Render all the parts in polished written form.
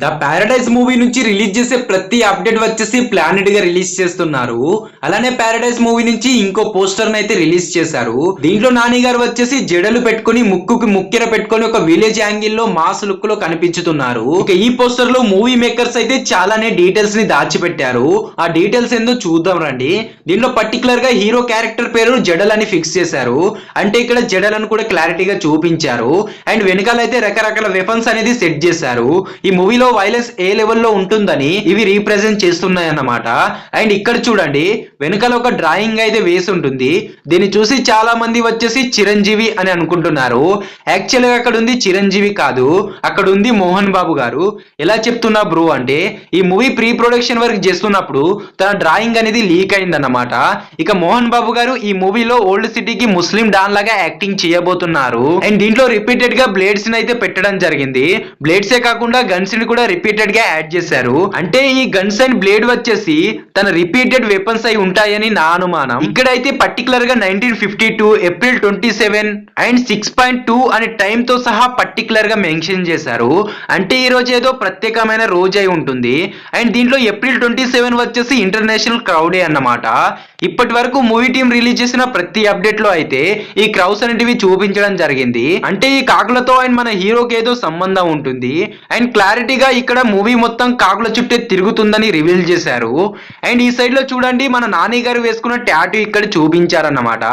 The Paradise movie నుంచి release చేసే ప్రతి అప్డేట్ వచ్చేసి ప్లానెడ్ గా రిలీజ్ చేస్తున్నారు. అలానే ప్యారడైజ్ మూవీ నుంచి ఇంకో పోస్టర్ అయితే రిలీజ్ చేశారు. దీంట్లో నాని గారు వచ్చేసి జడలు పెట్టుకుని ముక్కుకి ముక్కెర పెట్టుకుని ఒక విలేజ్ యాంగిల్ లో మాస్ లుక్ లో కనిపించుతున్నారు. ఇక ఈ పోస్టర్ లో మూవీ మేకర్స్ అయితే చాలానే డీటెయిల్స్ ని దాచిపెట్టారు. ఆ డీటెయిల్స్ ఏందో చూద్దాం రండి. దీంట్లో పర్టికులర్ గా హీరో క్యారెక్టర్ పేరు జడల్ అని ఫిక్స్ చేశారు. అంటే ఇక్కడ జడలను కూడా క్లారిటీగా చూపించారు. అండ్ వెనకాల అయితే రకరకాల వెపన్స్ అనేది సెట్ చేశారు. ఈ మూవీలో వైలెన్స్ ఏ లెవెల్లో ఉంటుందని ఇవి రీప్రజెంట్ చేస్తున్నాయి అన్నమాట. అండ్ ఇక్కడ చూడండి, వెనకాల ఒక డ్రాయింగ్ అయితే వేసి ఉంటుంది. దీన్ని చూసి చాలా మంది వచ్చేసి చిరంజీవి అని అనుకుంటున్నారు. యాక్చువల్ గా అక్కడ ఉంది చిరంజీవి కాదు, అక్కడ ఉంది మోహన్ బాబు గారు. ఎలా చెప్తున్నా బ్రో అంటే, ఈ మూవీ ప్రీ ప్రొడక్షన్ వర్క్ చేస్తున్నప్పుడు తన డ్రాయింగ్ అనేది లీక్ అయిందన్నమాట. ఇక మోహన్ బాబు గారు ఈ మూవీలో ఓల్డ్ సిటీకి ముస్లిం డాన్ లాగా యాక్టింగ్ చేయబోతున్నారు. అండ్ దీంట్లో రిపీటెడ్ గా బ్లేడ్స్ అయితే పెట్టడం జరిగింది. బ్లేడ్సే కాకుండా గన్స్ ని కూడా రిపీటెడ్ గా యాడ్ చేశారు. అంటే ఈ గన్స్ అండ్ బ్లేడ్ వచ్చేసి తన రిపీటెడ్ వెపన్స్ అయి ఉంటాయని నా అనుమానం. ఇక్కడైతే పర్టికులర్ గా 1952 ఏప్రిల్ 27 అండ్ 6.2 అనే టైం తో సహా పర్టికులర్ గా మెన్షన్ చేశారు. అంటే ఈ రోజు ఏదో ప్రత్యేకమైన రోజు అయి ఉంటుంది. అండ్ దీంట్లో ఏప్రిల్ 27 వచ్చేసి ఇంటర్నేషనల్ క్రౌడ్ డే అన్నమాట. ఇప్పటి వరకు మూవీ టీం రిలీజ్ చేసిన ప్రతి అప్డేట్ లో అయితే ఈ క్రౌడ్స్ అనేటివి చూపించడం జరిగింది. అంటే ఈ కాకులతో అండ్ మన హీరోకి ఏదో సంబంధం ఉంటుంది. అండ్ క్లారిటీగా ఇక్కడ మూవీ మొత్తం కాకుల చుట్టే తిరుగుతుందని రివీల్ చేశారు. అండ్ ఈ సైడ్ లో చూడండి, మన నాని గారు వేసుకున్న టాటూ ఇక్కడ చూపించారన్నమాట.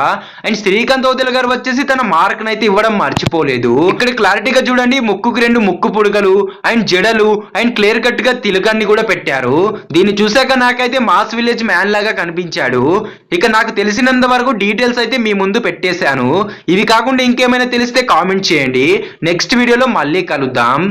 అండ్ శ్రీకాంత్ ఓదెల గారు వచ్చేసి తన మార్క్ అయితే ఇవ్వడం మర్చిపోలేదు. ఇక్కడ క్లారిటీగా చూడండి, ముక్కుకి 2 ముక్కు పుడకలు అండ్ జడలు అండ్ క్లియర్ కట్ గా తిలకాన్ని కూడా పెట్టారు. దీన్ని చూసాక నాకైతే మాస్ విలేజ్ మ్యాన్ లాగా కనిపించాడు. ఇక నాకు తెలిసినంత వరకు డీటెయిల్స్ అయితే మీ ముందు పెట్టేశాను. ఇవి కాకుండా ఇంకేమైనా తెలిస్తే కామెంట్ చేయండి. నెక్స్ట్ వీడియోలో మళ్ళీ కలుద్దాం.